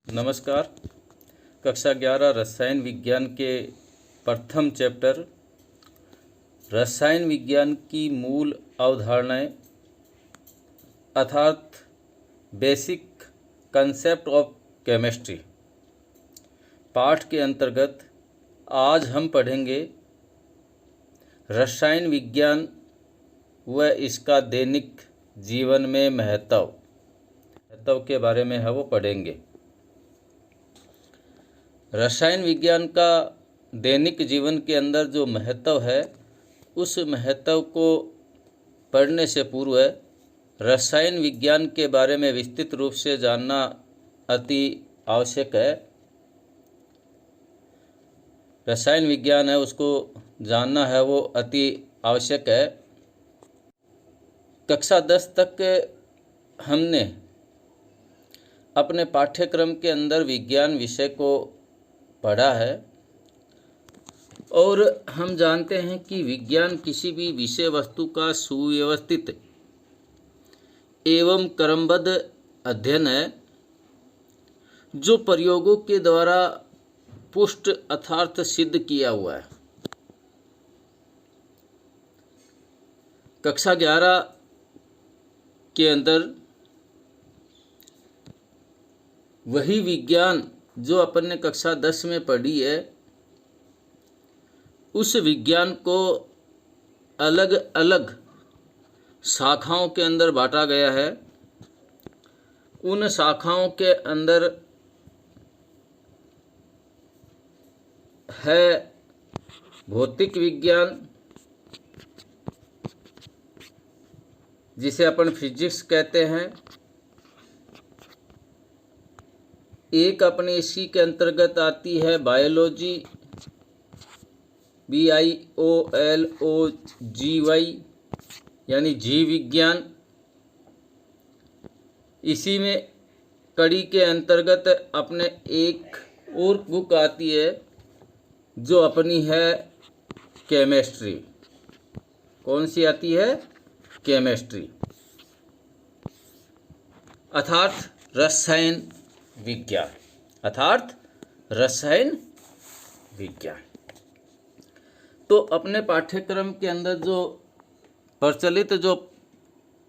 नमस्कार। कक्षा 11 रसायन विज्ञान के प्रथम चैप्टर रसायन विज्ञान की मूल अवधारणाएं अर्थात बेसिक कंसेप्ट ऑफ केमिस्ट्री पाठ के अंतर्गत आज हम पढ़ेंगे रसायन विज्ञान व इसका दैनिक जीवन में महत्व के बारे में है वो पढ़ेंगे। रसायन विज्ञान का दैनिक जीवन के अंदर जो महत्व है उस महत्व को पढ़ने से पूर्व रसायन विज्ञान के बारे में विस्तृत रूप से जानना अति आवश्यक है। रसायन विज्ञान है उसको जानना है वो अति आवश्यक है। कक्षा 10 तक हमने अपने पाठ्यक्रम के अंदर विज्ञान विषय को पढ़ा है और हम जानते हैं कि विज्ञान किसी भी विषय वस्तु का सुव्यवस्थित एवं क्रमबद्ध अध्ययन है जो प्रयोगों के द्वारा पुष्ट अर्थात सिद्ध किया हुआ है। कक्षा 11 के अंदर वही विज्ञान जो अपन ने कक्षा 10 में पढ़ी है उस विज्ञान को अलग अलग शाखाओं के अंदर बांटा गया है। उन शाखाओं के अंदर है भौतिक विज्ञान जिसे अपन फिजिक्स कहते हैं। एक अपने इसी के अंतर्गत आती है बायोलॉजी BIOLOGY यानी जीव विज्ञान। इसी में कड़ी के अंतर्गत अपने एक और बुक आती है जो अपनी है केमिस्ट्री। कौन सी आती है? केमिस्ट्री अर्थात रसायन विज्ञान। तो अपने पाठ्यक्रम के अंदर जो प्रचलित जो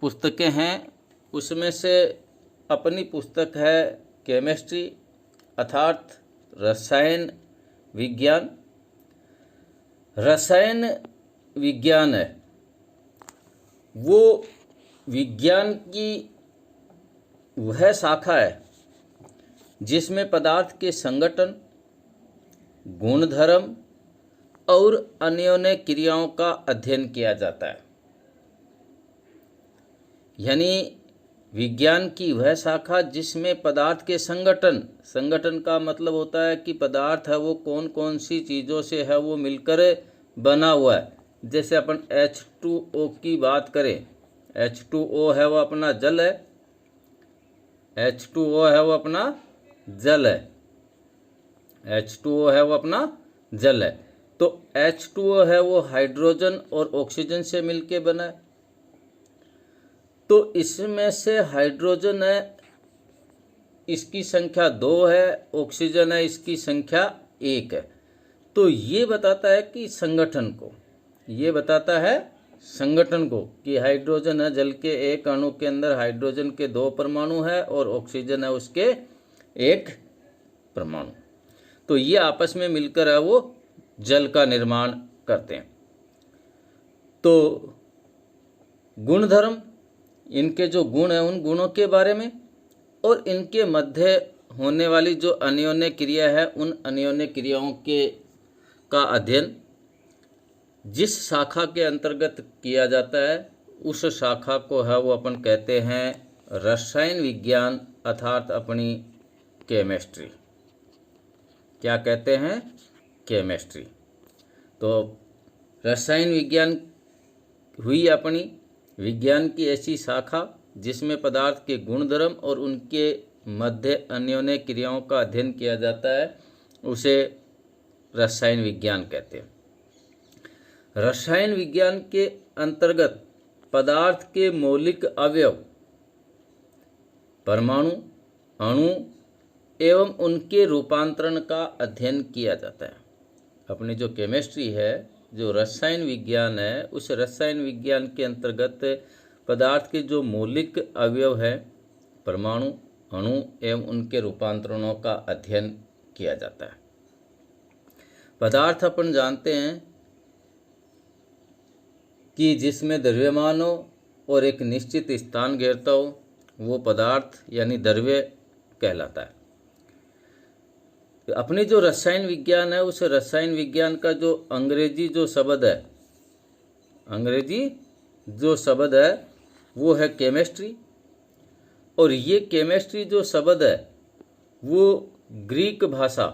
पुस्तकें हैं उसमें से अपनी पुस्तक है केमिस्ट्री अर्थात रसायन विज्ञान। रसायन विज्ञान है वो विज्ञान की वह शाखा है जिसमें पदार्थ के संगठन, गुणधर्म और अन्योन्य क्रियाओं का अध्ययन किया जाता है। यानी विज्ञान की वह शाखा जिसमें पदार्थ के संगठन का मतलब होता है कि पदार्थ है वो कौन कौन सी चीज़ों से है वो मिलकर बना हुआ है। जैसे अपन H2O की बात करें, H2O है वो अपना जल है, H2O है वो अपना जल है, H2O है वो अपना जल है। तो H2O है वो हाइड्रोजन और ऑक्सीजन से मिलके बना है। तो इसमें से हाइड्रोजन है इसकी संख्या 2 है, ऑक्सीजन है इसकी संख्या 1 है। तो ये बताता है कि संगठन को कि हाइड्रोजन है जल के एक अणु के अंदर हाइड्रोजन के 2 परमाणु है और ऑक्सीजन है उसके 1 परमाणु। तो ये आपस में मिलकर है वो जल का निर्माण करते हैं। तो गुणधर्म, इनके जो गुण हैं उन गुणों के बारे में और इनके मध्य होने वाली जो अन्योन्य क्रिया है उन अन्योन्य क्रियाओं का अध्ययन जिस शाखा के अंतर्गत किया जाता है उस शाखा को है वो अपन कहते हैं रसायन विज्ञान अर्थात अपनी केमिस्ट्री। क्या कहते हैं? केमिस्ट्री। तो रसायन विज्ञान हुई अपनी विज्ञान की ऐसी शाखा जिसमें पदार्थ के गुणधर्म और उनके मध्य अन्योन्य क्रियाओं का अध्ययन किया जाता है, उसे रसायन विज्ञान कहते हैं। रसायन विज्ञान के अंतर्गत पदार्थ के मौलिक अवयव, परमाणु, अणु एवं उनके रूपांतरण का अध्ययन किया जाता है। अपनी जो केमिस्ट्री है, जो रसायन विज्ञान है, उस रसायन विज्ञान के अंतर्गत पदार्थ के जो मौलिक अवयव है, परमाणु, अणु एवं उनके रूपांतरणों का अध्ययन किया जाता है। पदार्थ अपन जानते हैं कि जिसमें द्रव्यमान हो और एक निश्चित स्थान घेरता हो, वो पदार्थ यानी द्रव्य कहलाता है। अपनी जो रसायन विज्ञान है, उस रसायन विज्ञान का जो अंग्रेजी जो शब्द है वो है केमिस्ट्री। और ये केमिस्ट्री जो शब्द है वो ग्रीक भाषा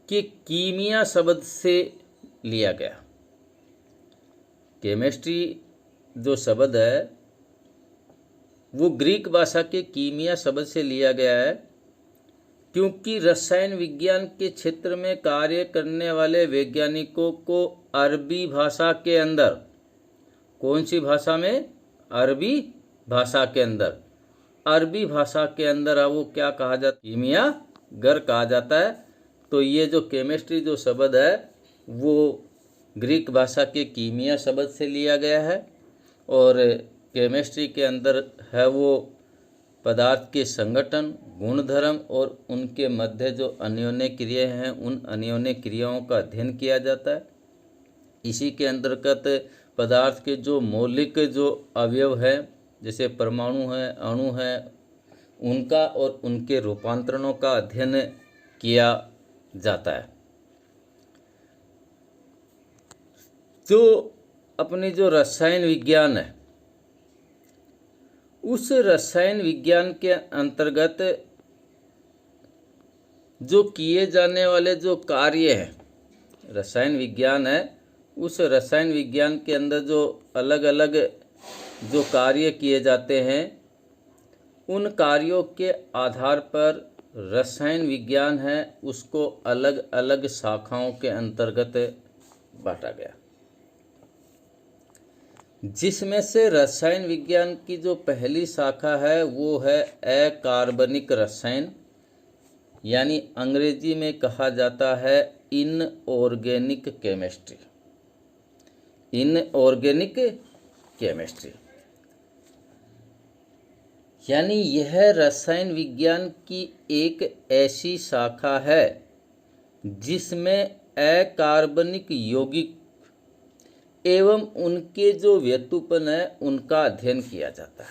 के कीमिया शब्द से लिया गया। केमिस्ट्री जो शब्द है वो ग्रीक भाषा के कीमिया शब्द से लिया गया है, क्योंकि रसायन विज्ञान के क्षेत्र में कार्य करने वाले वैज्ञानिकों को अरबी भाषा के अंदर, कौन सी भाषा में? अरबी भाषा के अंदर, अरबी भाषा के अंदर वो क्या कहा जाता है? कीमियागर कहा जाता है। तो ये जो केमिस्ट्री जो शब्द है वो ग्रीक भाषा के कीमिया शब्द से लिया गया है। और केमिस्ट्री के अंदर है वो पदार्थ के संगठन, गुणधर्म और उनके मध्य जो अन्योन्य क्रियाएं हैं, उन अन्योन्य क्रियाओं का अध्ययन किया जाता है। इसी के अंतर्गत पदार्थ के जो मौलिक जो अवयव है, जैसे परमाणु है, अणु है, उनका और उनके रूपांतरणों का अध्ययन किया जाता है। जो अपनी जो रसायन विज्ञान है, उस रसायन विज्ञान के अंतर्गत जो किए जाने वाले जो कार्य हैं, रसायन विज्ञान है, उस रसायन विज्ञान के अंदर जो अलग अलग जो कार्य किए जाते हैं, उन कार्यों के आधार पर रसायन विज्ञान है उसको अलग अलग शाखाओं के अंतर्गत बांटा गया, जिसमें से रसायन विज्ञान की जो पहली शाखा है वो है अकार्बनिक रसायन, यानी अंग्रेजी में कहा जाता है इनऑर्गेनिक केमिस्ट्री। इनऑर्गेनिक केमिस्ट्री यानी यह रसायन विज्ञान की एक ऐसी शाखा है जिसमें अकार्बनिक यौगिक एवं उनके जो व्युत्पन्न है उनका अध्ययन किया जाता है।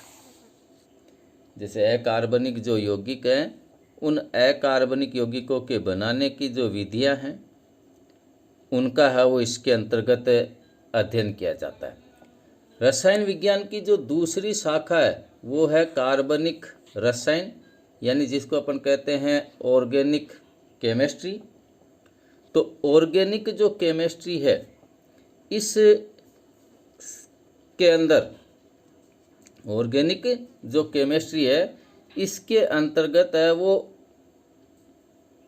जैसे अकार्बनिक जो यौगिक हैं, उन अकार्बनिक यौगिकों के बनाने की जो विधियां हैं उनका है वो इसके अंतर्गत अध्ययन किया जाता है। रसायन विज्ञान की जो दूसरी शाखा है वो है कार्बनिक रसायन, यानी जिसको अपन कहते हैं ऑर्गेनिक केमिस्ट्री। तो ऑर्गेनिक जो केमिस्ट्री है, इस के अंदर ऑर्गेनिक जो केमिस्ट्री है इसके अंतर्गत है वो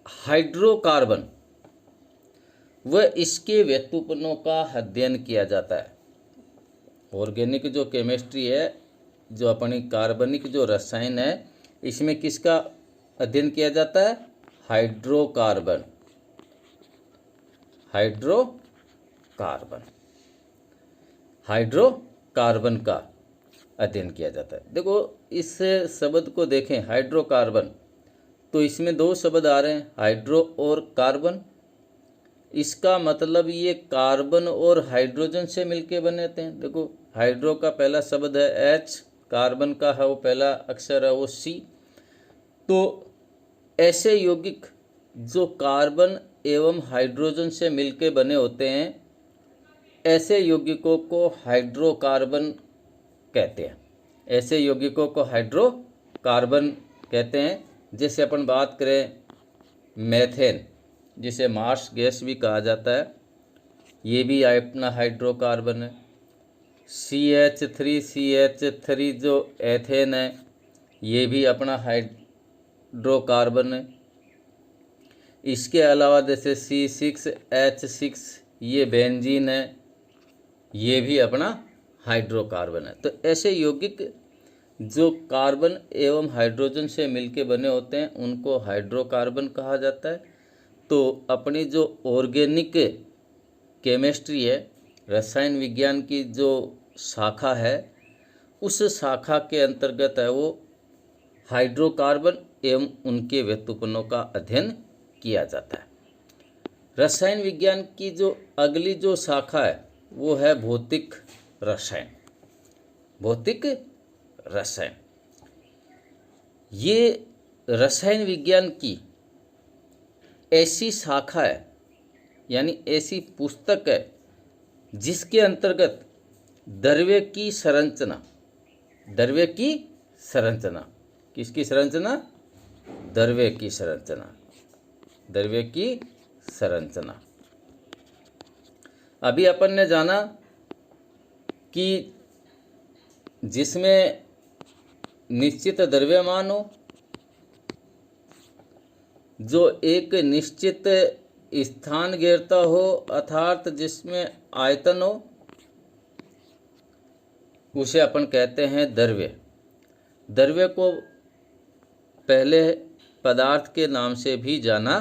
हाइड्रोकार्बन व इसके व्युत्पन्नों का अध्ययन किया जाता है। ऑर्गेनिक जो केमिस्ट्री है, जो अपनी कार्बनिक जो रसायन है, इसमें किसका अध्ययन किया जाता है? हाइड्रोकार्बन का अध्ययन किया जाता है। देखो इस शब्द को देखें, हाइड्रोकार्बन, तो इसमें दो शब्द आ रहे हैं, हाइड्रो और कार्बन। इसका मतलब ये कार्बन और हाइड्रोजन से मिलके बने थे। देखो हाइड्रो का पहला शब्द है H, कार्बन का है वो पहला अक्षर है वो C। तो ऐसे यौगिक जो कार्बन एवं हाइड्रोजन से मिलके बने होते हैं, ऐसे यौगिकों को हाइड्रोकार्बन कहते हैं। ऐसे यौगिकों को हाइड्रोकार्बन कहते हैं। जैसे अपन बात करें मेथेन, जिसे मार्स गैस भी कहा जाता है, ये भी अपना हाइड्रोकार्बन है। CH3 जो एथेन है, ये भी अपना हाइड्रोकार्बन है। इसके अलावा जैसे C6H6 ये बेंजीन है, ये भी अपना हाइड्रोकार्बन है। तो ऐसे यौगिक जो कार्बन एवं हाइड्रोजन से मिलके बने होते हैं उनको हाइड्रोकार्बन कहा जाता है। तो अपनी जो ऑर्गेनिक केमिस्ट्री है, रसायन विज्ञान की जो शाखा है, उस शाखा के अंतर्गत है वो हाइड्रोकार्बन एवं उनके व्युत्पन्नों का अध्ययन किया जाता है। रसायन विज्ञान की जो अगली जो शाखा है वो है भौतिक रसायन। भौतिक रसायन, ये रसायन विज्ञान की ऐसी शाखा है, यानी ऐसी पुस्तक है जिसके अंतर्गत द्रव्य की संरचना, द्रव्य की संरचना, किसकी संरचना? द्रव्य की संरचना, द्रव्य की संरचना। अभी अपन ने जाना कि जिसमें निश्चित द्रव्यमान हो, जो एक निश्चित स्थान घेरता हो, अर्थात जिसमें आयतन हो, उसे अपन कहते हैं द्रव्य। द्रव्य को पहले पदार्थ के नाम से भी जाना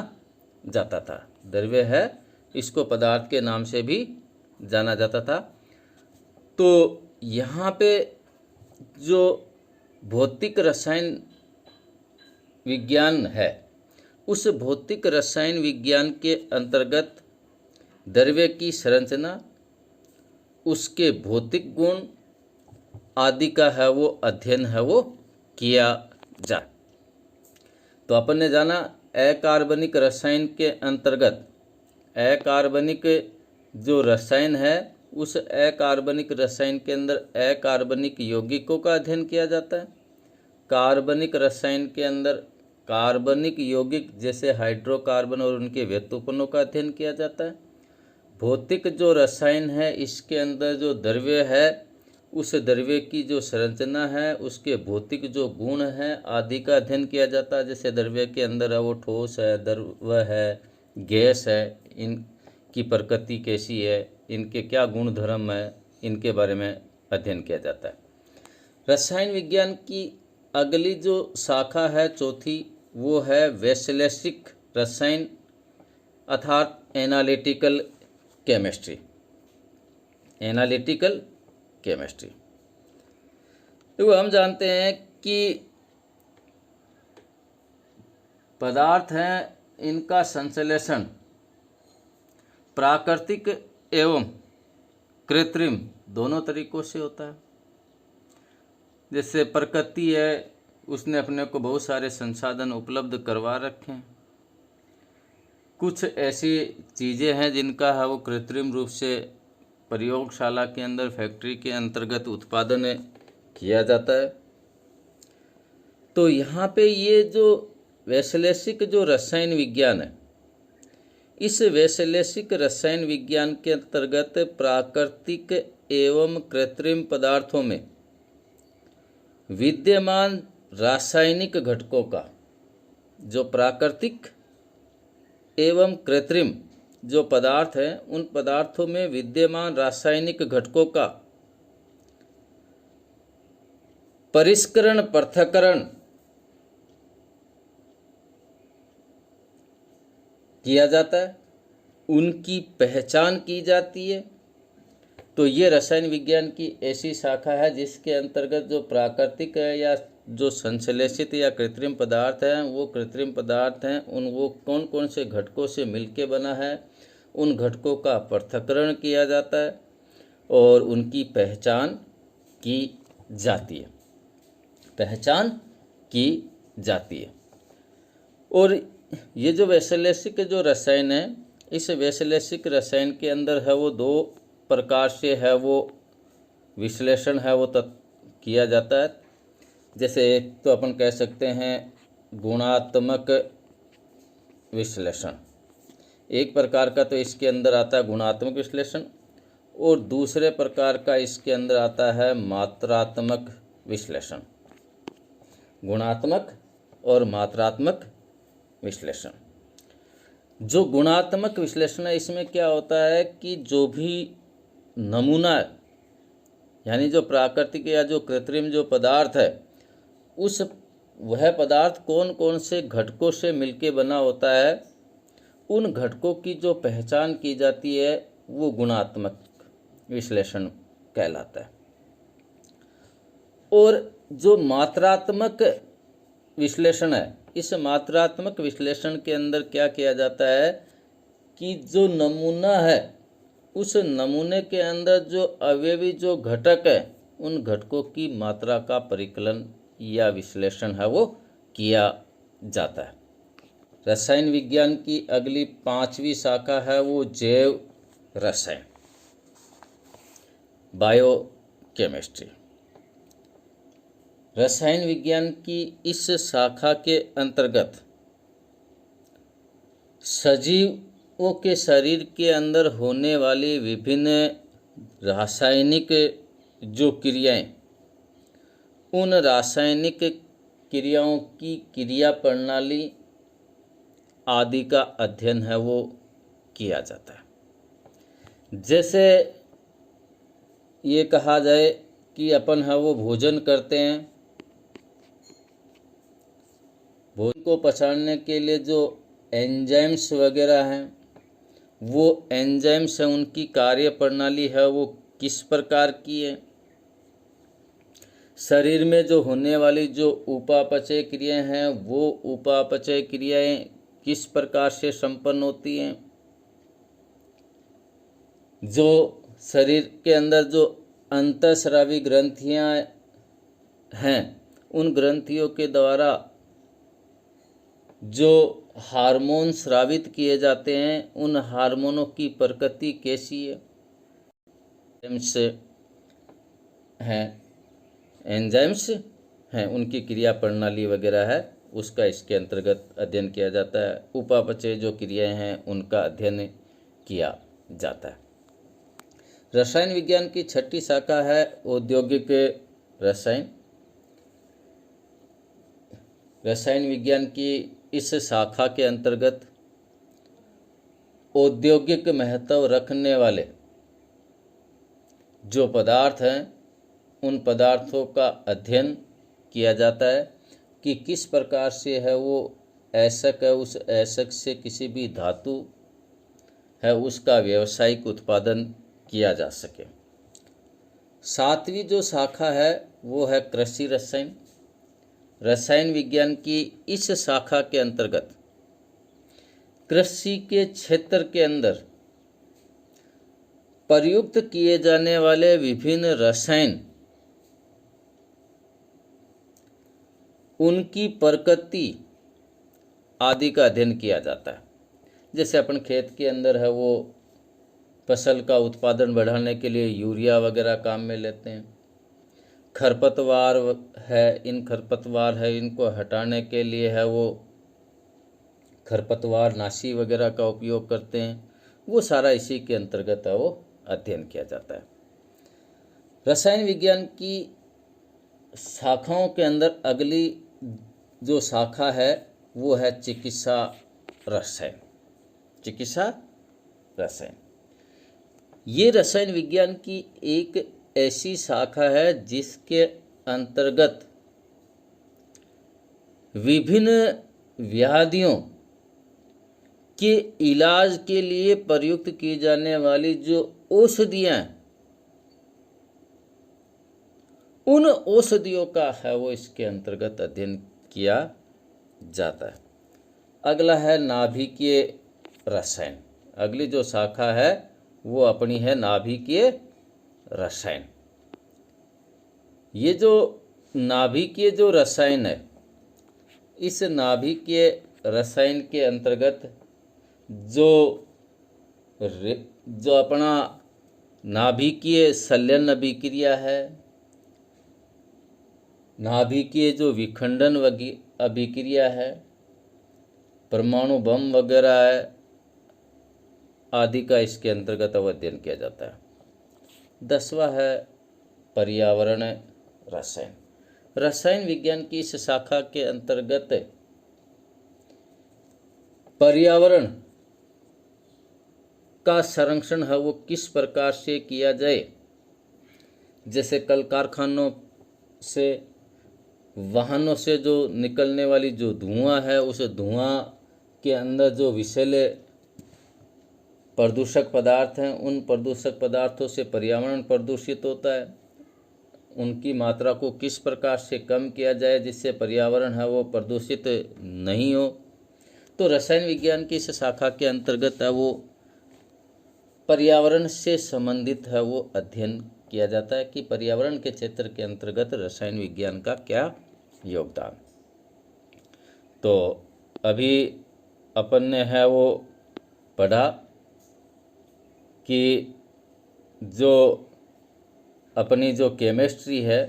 जाता था। द्रव्य है, इसको पदार्थ के नाम से भी जाना जाता था। तो यहाँ पे जो भौतिक रसायन विज्ञान है, उस भौतिक रसायन विज्ञान के अंतर्गत द्रव्य की संरचना, उसके भौतिक गुण आदि का है वो अध्ययन है वो किया जाए। तो अपन ने जाना अकार्बनिक रसायन के अंतर्गत अकार्बनिक जो रसायन है, उस अकार्बनिक रसायन के अंदर अकार्बनिक यौगिकों का अध्ययन किया जाता है। कार्बनिक रसायन के अंदर कार्बनिक यौगिक जैसे हाइड्रोकार्बन और उनके व्युत्पन्नों का अध्ययन किया जाता है। भौतिक जो रसायन है, इसके अंदर जो द्रव्य है, उस द्रव्य की जो संरचना है, उसके भौतिक जो गुण हैं आदि का अध्ययन किया जाता है। जैसे द्रव्य के अंदर है वो ठोस है, द्रव है, गैस है, इनकी प्रकृति कैसी है, इनके क्या गुण धर्म है, इनके बारे में अध्ययन किया जाता है। रसायन विज्ञान की अगली जो शाखा है, चौथी, वो है वैश्लेषिक रसायन अर्थात एनालिटिकल केमिस्ट्री। एनालिटिकल केमिस्ट्री, तो हम जानते हैं कि पदार्थ हैं, इनका संश्लेषण प्राकृतिक एवं कृत्रिम दोनों तरीकों से होता है। जैसे प्रकृति है, उसने अपने को बहुत सारे संसाधन उपलब्ध करवा रखे हैं। कुछ ऐसी चीज़ें हैं जिनका है वो कृत्रिम रूप से प्रयोगशाला के अंदर, फैक्ट्री के अंतर्गत उत्पादन किया जाता है। तो यहाँ पे ये जो वैश्लेषिक जो रसायन विज्ञान है, इस वैश्लेषिक रसायन विज्ञान के अंतर्गत प्राकृतिक एवं कृत्रिम पदार्थों में विद्यमान रासायनिक घटकों का, जो प्राकृतिक एवं कृत्रिम जो पदार्थ हैं, उन पदार्थों में विद्यमान रासायनिक घटकों का परिष्करण, पृथक्करण किया जाता है, उनकी पहचान की जाती है। तो ये रसायन विज्ञान की ऐसी शाखा है जिसके अंतर्गत जो प्राकृतिक है या जो संश्लेषित या कृत्रिम पदार्थ हैं, वो कृत्रिम पदार्थ हैं, वो कौन कौन से घटकों से मिलके बना है, उन घटकों का पृथक्करण किया जाता है और उनकी पहचान की जाती है, पहचान की जाती है। और ये जो वैश्लेषिक जो रसायन है, इस वैश्लेषिक रसायन के अंदर है वो दो प्रकार से है वो विश्लेषण है वो किया जाता है। जैसे एक तो अपन कह सकते हैं गुणात्मक विश्लेषण, एक प्रकार का तो इसके अंदर आता है गुणात्मक विश्लेषण, और दूसरे प्रकार का इसके अंदर आता है मात्रात्मक विश्लेषण। गुणात्मक और मात्रात्मक विश्लेषण। जो गुणात्मक विश्लेषण है, इसमें क्या होता है कि जो भी नमूना यानी जो प्राकृतिक या जो कृत्रिम जो पदार्थ है, उस वह पदार्थ कौन कौन से घटकों से मिलके बना होता है, उन घटकों की जो पहचान की जाती है वो गुणात्मक विश्लेषण कहलाता है। और जो मात्रात्मक विश्लेषण है, इस मात्रात्मक विश्लेषण के अंदर क्या किया जाता है कि जो नमूना है उस नमूने के अंदर जो अवयवी जो घटक है उन घटकों की मात्रा का परिकलन या विश्लेषण है वो किया जाता है। रसायन विज्ञान की अगली 5वीं शाखा है वो जैव रसायन, बायोकेमिस्ट्री। रसायन विज्ञान की इस शाखा के अंतर्गत सजीवों के शरीर के अंदर होने वाली विभिन्न रासायनिक जो क्रियाएं, उन रासायनिक क्रियाओं की क्रिया प्रणाली आदि का अध्ययन है वो किया जाता है। जैसे ये कहा जाए कि अपन है वो भोजन करते हैं, भोजन को पचाने के लिए जो एंजाइम्स वगैरह हैं, वो एंजाइम्स हैं उनकी कार्य प्रणाली है वो किस प्रकार की है, शरीर में जो होने वाली जो उपापचय क्रियाएं हैं वो उपापचय क्रियाएं किस प्रकार से संपन्न होती हैं, जो शरीर के अंदर जो अंतःस्रावी ग्रंथियां हैं उन ग्रंथियों के द्वारा जो हार्मोन स्रावित किए जाते हैं उन हार्मोनों की प्रकृति कैसी है, एंजाइम्स हैं उनकी क्रिया प्रणाली वगैरह है उसका इसके अंतर्गत अध्ययन किया जाता है। उपापचय जो क्रियाएं हैं उनका अध्ययन किया जाता है। रसायन विज्ञान की 6ठी शाखा है औद्योगिक रसायन। रसायन विज्ञान की इस शाखा के अंतर्गत औद्योगिक महत्व रखने वाले जो पदार्थ हैं उन पदार्थों का अध्ययन किया जाता है कि किस प्रकार से है वो ऐसक है, उस ऐसक से किसी भी धातु है उसका व्यावसायिक उत्पादन किया जा सके। 7वीं जो शाखा है वो है कृषि रसायन। रसायन विज्ञान की इस शाखा के अंतर्गत कृषि के क्षेत्र के अंदर प्रयुक्त किए जाने वाले विभिन्न रसायन, उनकी प्रकृति आदि का अध्ययन किया जाता है। जैसे अपन खेत के अंदर है वो फसल का उत्पादन बढ़ाने के लिए यूरिया वगैरह काम में लेते हैं। खरपतवार है, इन खरपतवार है इनको हटाने के लिए है वो खरपतवार नाशी वगैरह का उपयोग करते हैं। वो सारा इसी के अंतर्गत है वो अध्ययन किया जाता है। रसायन विज्ञान की शाखाओं के अंदर अगली जो शाखा है वो है चिकित्सा रसायन। चिकित्सा रसायन ये रसायन विज्ञान की एक ऐसी शाखा है जिसके अंतर्गत विभिन्न व्याधियों के इलाज के लिए प्रयुक्त की जाने वाली जो औषधियाँ हैं उन औषधियों का है वो इसके अंतर्गत अध्ययन किया जाता है। अगला है नाभिकीय रसायन। अगली जो शाखा है वो अपनी है नाभिकीय रसायन। ये जो नाभिकीय जो रसायन है, इस नाभिकीय रसायन के अंतर्गत जो अपना नाभिकीय संलयन अभिक्रिया है, नाभिकीय जो विखंडन अभिक्रिया है, परमाणु बम वगैरह है आदि का इसके अंतर्गत अध्ययन किया जाता है। 10वां है पर्यावरण रसायन। रसायन विज्ञान की इस शाखा के अंतर्गत पर्यावरण का संरक्षण है वो किस प्रकार से किया जाए, जैसे कल कारखानों से वाहनों से जो निकलने वाली जो धुआं है, उस धुआं के अंदर जो विषैले प्रदूषक पदार्थ हैं, उन प्रदूषक पदार्थों से पर्यावरण प्रदूषित होता है। उनकी मात्रा को किस प्रकार से कम किया जाए जिससे पर्यावरण है वो प्रदूषित नहीं हो। तो रसायन विज्ञान की इस शाखा के अंतर्गत है वो पर्यावरण से संबंधित है वो अध्ययन किया जाता है कि पर्यावरण के क्षेत्र के अंतर्गत रसायन विज्ञान का क्या योगदान। तो अभी अपन ने है वो पढ़ा कि जो अपनी जो केमिस्ट्री है,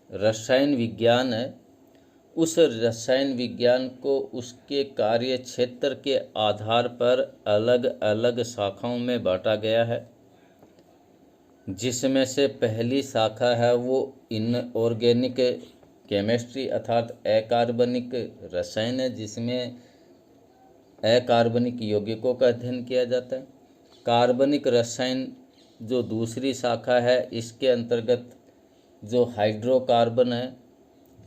रसायन विज्ञान है, उस रसायन विज्ञान को उसके कार्य क्षेत्र के आधार पर अलग अलग शाखाओं में बांटा गया है, जिसमें से पहली शाखा है वो इनऑर्गेनिक केमिस्ट्री अर्थात अकार्बनिक रसायन है, जिसमें अकार्बनिक यौगिकों का अध्ययन किया जाता है। कार्बनिक रसायन जो दूसरी शाखा है, इसके अंतर्गत जो हाइड्रोकार्बन है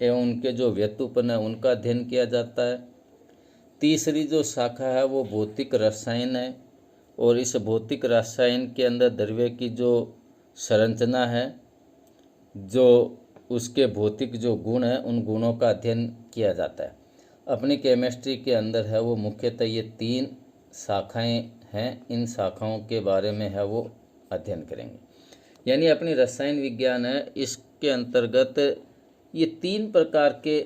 एवं उनके जो व्युत्पन्न है उनका अध्ययन किया जाता है। तीसरी जो शाखा है वो भौतिक रसायन है, और इस भौतिक रसायन के अंदर द्रव्य की जो संरचना है, जो उसके भौतिक जो गुण हैं, उन गुणों का अध्ययन किया जाता है। अपनी केमिस्ट्री के अंदर है वो मुख्यतः ये 3 शाखाएं हैं, इन शाखाओं के बारे में है वो अध्ययन करेंगे। यानी अपनी रसायन विज्ञान है, इसके अंतर्गत ये 3 प्रकार के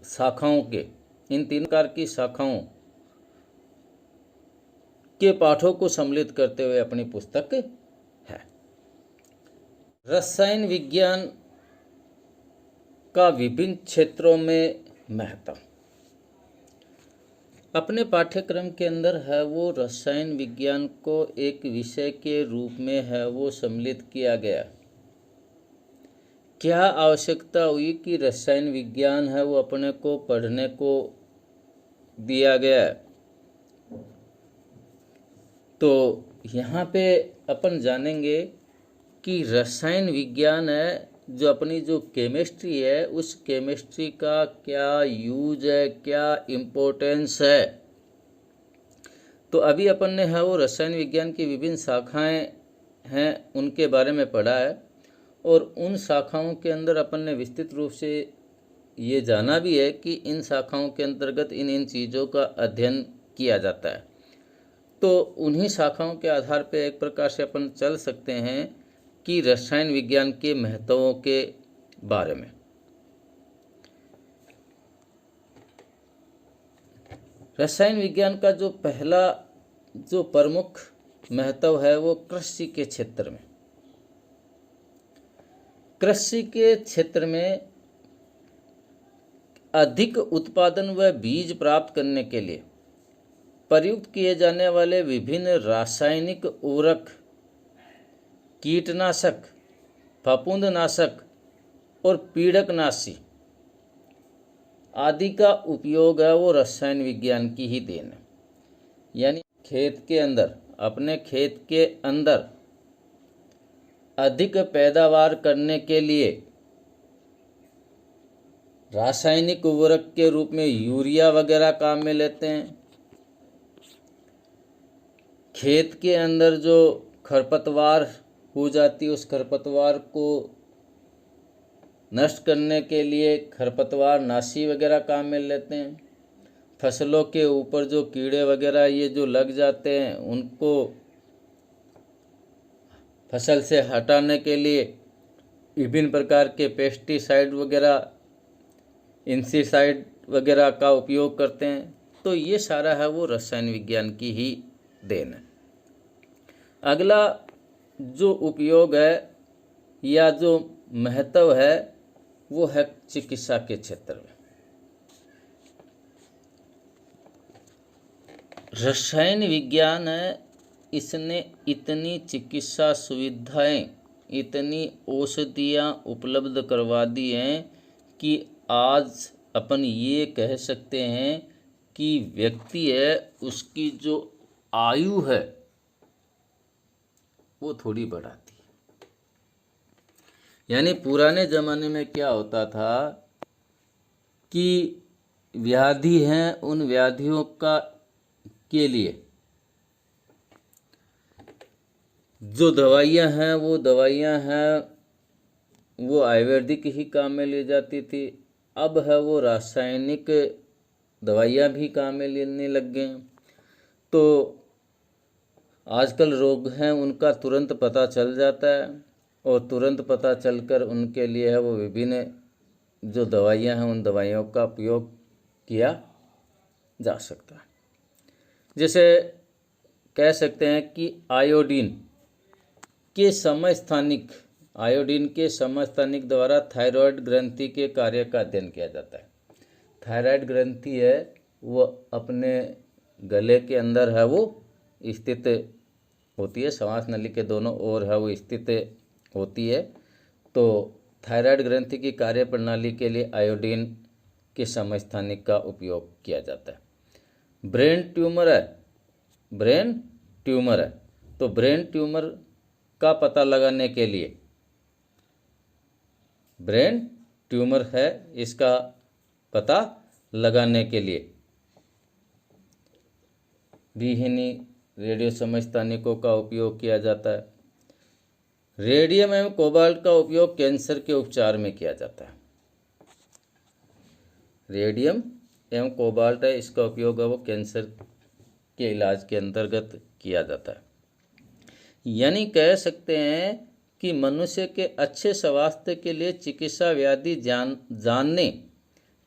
शाखाओं के, इन 3 प्रकार की शाखाओं के पाठों को सम्मिलित करते हुए अपनी पुस्तक है। रसायन विज्ञान का विभिन्न क्षेत्रों में महत्व। अपने पाठ्यक्रम के अंदर है वो रसायन विज्ञान को एक विषय के रूप में है वो सम्मिलित किया गया। क्या आवश्यकता हुई कि रसायन विज्ञान है वो अपने को पढ़ने को दिया गया। तो यहाँ पे अपन जानेंगे कि रसायन विज्ञान है जो अपनी जो केमिस्ट्री है, उस केमिस्ट्री का क्या यूज है, क्या इम्पोर्टेंस है। तो अभी अपन ने है वो रसायन विज्ञान की विभिन्न शाखाएं हैं उनके बारे में पढ़ा है, और उन शाखाओं के अंदर अपन ने विस्तृत रूप से ये जाना भी है कि इन शाखाओं के अंतर्गत इन इन चीज़ों का अध्ययन किया जाता है। तो उन्हीं शाखाओं के आधार पर एक प्रकार से अपन चल सकते हैं कि रसायन विज्ञान के महत्वों के बारे में। रसायन विज्ञान का जो पहला जो प्रमुख महत्व है वो कृषि के क्षेत्र में। कृषि के क्षेत्र में अधिक उत्पादन व बीज प्राप्त करने के लिए प्रयुक्त किए जाने वाले विभिन्न रासायनिक उर्वरक, कीटनाशक, फफूंदनाशक और पीड़कनाशी आदि का उपयोग है वो रसायन विज्ञान की ही देन है। यानी खेत के अंदर, अपने खेत के अंदर अधिक पैदावार करने के लिए रासायनिक उर्वरक के रूप में यूरिया वगैरह काम में लेते हैं। खेत के अंदर जो खरपतवार हो जाती है, उस खरपतवार को नष्ट करने के लिए खरपतवार नाशी वगैरह काम में लेते हैं। फसलों के ऊपर जो कीड़े वगैरह ये जो लग जाते हैं, उनको फसल से हटाने के लिए विभिन्न प्रकार के पेस्टिसाइड वगैरह, इंसेक्टिसाइड वगैरह का उपयोग करते हैं। तो ये सारा है वो रसायन विज्ञान की ही देन है। अगला जो उपयोग है या जो महत्व है वो है चिकित्सा के क्षेत्र में। रसायन विज्ञान है, इसने इतनी चिकित्सा सुविधाएं, इतनी औषधियाँ उपलब्ध करवा दी हैं कि आज अपन ये कह सकते हैं कि व्यक्ति है उसकी जो आयु है वो थोड़ी बढ़ाती है। यानी पुराने ज़माने में क्या होता था की व्याधि हैं उन व्याधियों का के लिए जो दवाइयाँ हैं वो आयुर्वेदिक ही काम में ली जाती थी। अब है वो रासायनिक दवाइयाँ भी काम में लेने लग गए हैं। तो आजकल रोग हैं उनका तुरंत पता चल जाता है और तुरंत पता चलकर उनके लिए है वो विभिन्न जो दवाइयाँ हैं उन दवाइयों का उपयोग किया जा सकता है। जैसे कह सकते हैं कि आयोडीन के समस्थानिक द्वारा थायराइड ग्रंथि के कार्य का अध्ययन किया जाता है। थायराइड ग्रंथि है वो अपने गले के अंदर है वो स्थित होती है, श्वास नली के दोनों ओर है वो स्थित होती है। तो थायराइड ग्रंथि की कार्य प्रणाली के लिए आयोडीन के समस्थानिक का उपयोग किया जाता है। ब्रेन ट्यूमर है तो ब्रेन ट्यूमर का पता लगाने के लिए ब्रेन ट्यूमर है इसका पता लगाने के लिए भी इन्हीं रेडियो समस्थानिकों का उपयोग किया जाता है। रेडियम एवं कोबाल्ट का उपयोग कैंसर के उपचार में किया जाता है। रेडियम एवं कोबाल्ट है इसका उपयोग है वो कैंसर के इलाज के अंतर्गत किया जाता है। यानी कह सकते हैं कि मनुष्य के अच्छे स्वास्थ्य के लिए चिकित्सा व्याधि जानने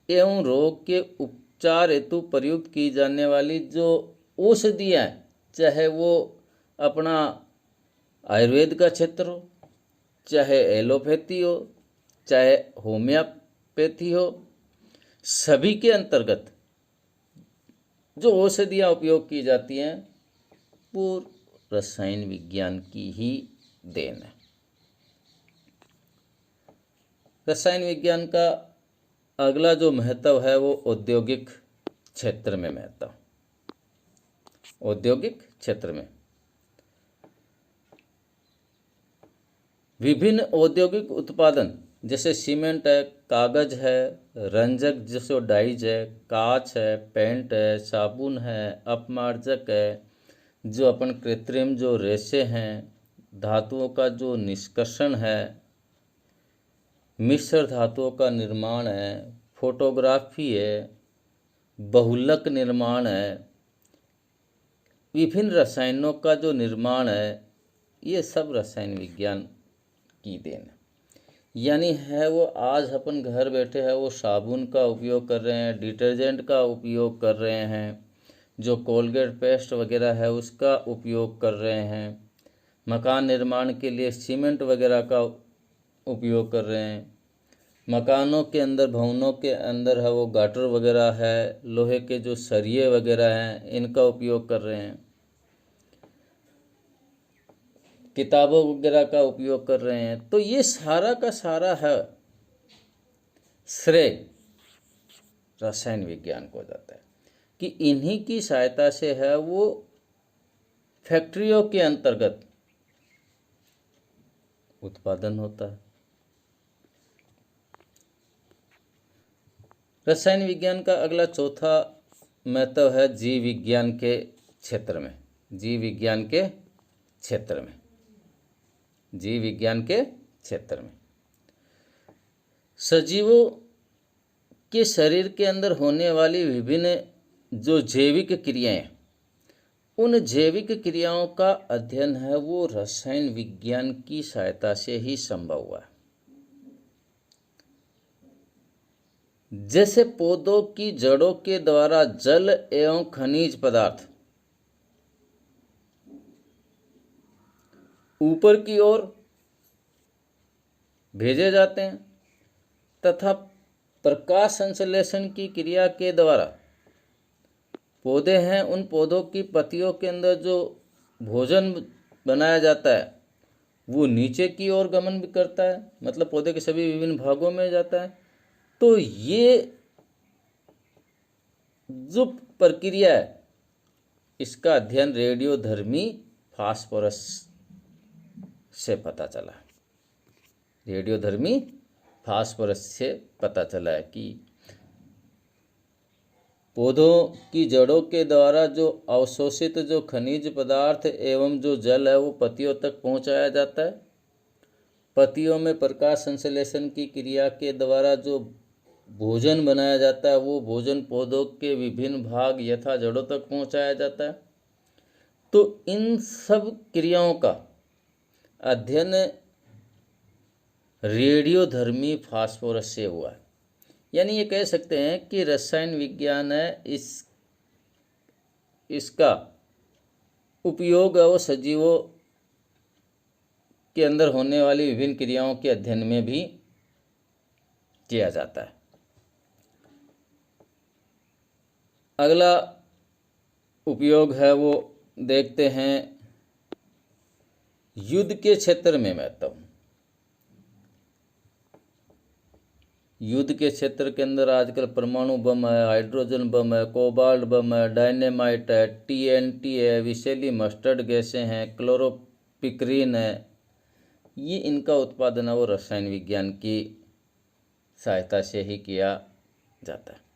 एवं रोग के उपचार हेतु प्रयुक्त की जाने वाली जो औषधियाँ हैं, चाहे वो अपना आयुर्वेद का क्षेत्र हो, चाहे एलोपैथी हो, चाहे होम्योपैथी हो, सभी के अंतर्गत जो औषधियाँ उपयोग की जाती हैं वो रसायन विज्ञान की ही देन है। रसायन विज्ञान का अगला जो महत्व है वो औद्योगिक क्षेत्र में महत्व। औद्योगिक क्षेत्र में विभिन्न औद्योगिक उत्पादन जैसे सीमेंट है, कागज है, रंजक जैसे डाइज है, कांच है, पेंट है, साबुन है, अपमार्जक है, जो अपन कृत्रिम जो रेशे हैं, धातुओं का जो निष्कर्षण है, मिश्र धातुओं का निर्माण है, फोटोग्राफी है, बहुलक निर्माण है, विभिन्न रसायनों का जो निर्माण है, ये सब रसायन विज्ञान की देन है। यानी है वो आज अपन घर बैठे है वो साबुन का उपयोग कर रहे हैं, डिटर्जेंट का उपयोग कर रहे हैं, जो कोलगेट पेस्ट वगैरह है उसका उपयोग कर रहे हैं, मकान निर्माण के लिए सीमेंट वगैरह का उपयोग कर रहे हैं, मकानों के अंदर भवनों के अंदर है वो गाटर वगैरह है, लोहे के जो सरिये वगैरह हैं इनका उपयोग कर रहे हैं, किताबों वगैरह का उपयोग कर रहे हैं। तो ये सारा का सारा है श्रेय रसायन विज्ञान को जाता है कि इन्हीं की सहायता से है वो फैक्ट्रियों के अंतर्गत उत्पादन होता है। रसायन विज्ञान का अगला चौथा महत्व है जीव विज्ञान के क्षेत्र में। जीव विज्ञान के क्षेत्र में सजीवों के शरीर के अंदर होने वाली विभिन्न जो जैविक क्रियाएं, उन जैविक क्रियाओं का अध्ययन है वो रसायन विज्ञान की सहायता से ही संभव हुआ। जैसे पौधों की जड़ों के द्वारा जल एवं खनिज पदार्थ ऊपर की ओर भेजे जाते हैं तथा प्रकाश संश्लेषण की क्रिया के द्वारा पौधे हैं उन पौधों की पत्तियों के अंदर जो भोजन बनाया जाता है वो नीचे की ओर गमन भी करता है, मतलब पौधे के सभी विभिन्न भागों में जाता है। तो ये जो प्रक्रिया है इसका अध्ययन रेडियोधर्मी फास्फोरस से पता चला। रेडियोधर्मी फास्फोरस से पता चला है कि पौधों की जड़ों के द्वारा जो अवशोषित जो खनिज पदार्थ एवं जो जल है वो पत्तियों तक पहुंचाया जाता है। पत्तियों में प्रकाश संश्लेषण की क्रिया के द्वारा जो भोजन बनाया जाता है वो भोजन पौधों के विभिन्न भाग यथा जड़ों तक पहुंचाया जाता है। तो इन सब क्रियाओं का अध्ययन रेडियोधर्मी फास्फोरस से हुआ है। यानी ये कह सकते हैं कि रसायन विज्ञान है इसका उपयोग वो सजीवों के अंदर होने वाली विभिन्न क्रियाओं के अध्ययन में भी किया जाता है। अगला उपयोग है वो देखते हैं युद्ध के क्षेत्र में महत्व। युद्ध के क्षेत्र के अंदर आजकल परमाणु बम है, हाइड्रोजन बम है, कोबाल्ट बम है, डायनेमाइट है, TNT है, विषैली मस्टर्ड गैसें हैं, क्लोरोपिक्रीन है। ये इनका उत्पादन है वो रसायन विज्ञान की सहायता से ही किया जाता है।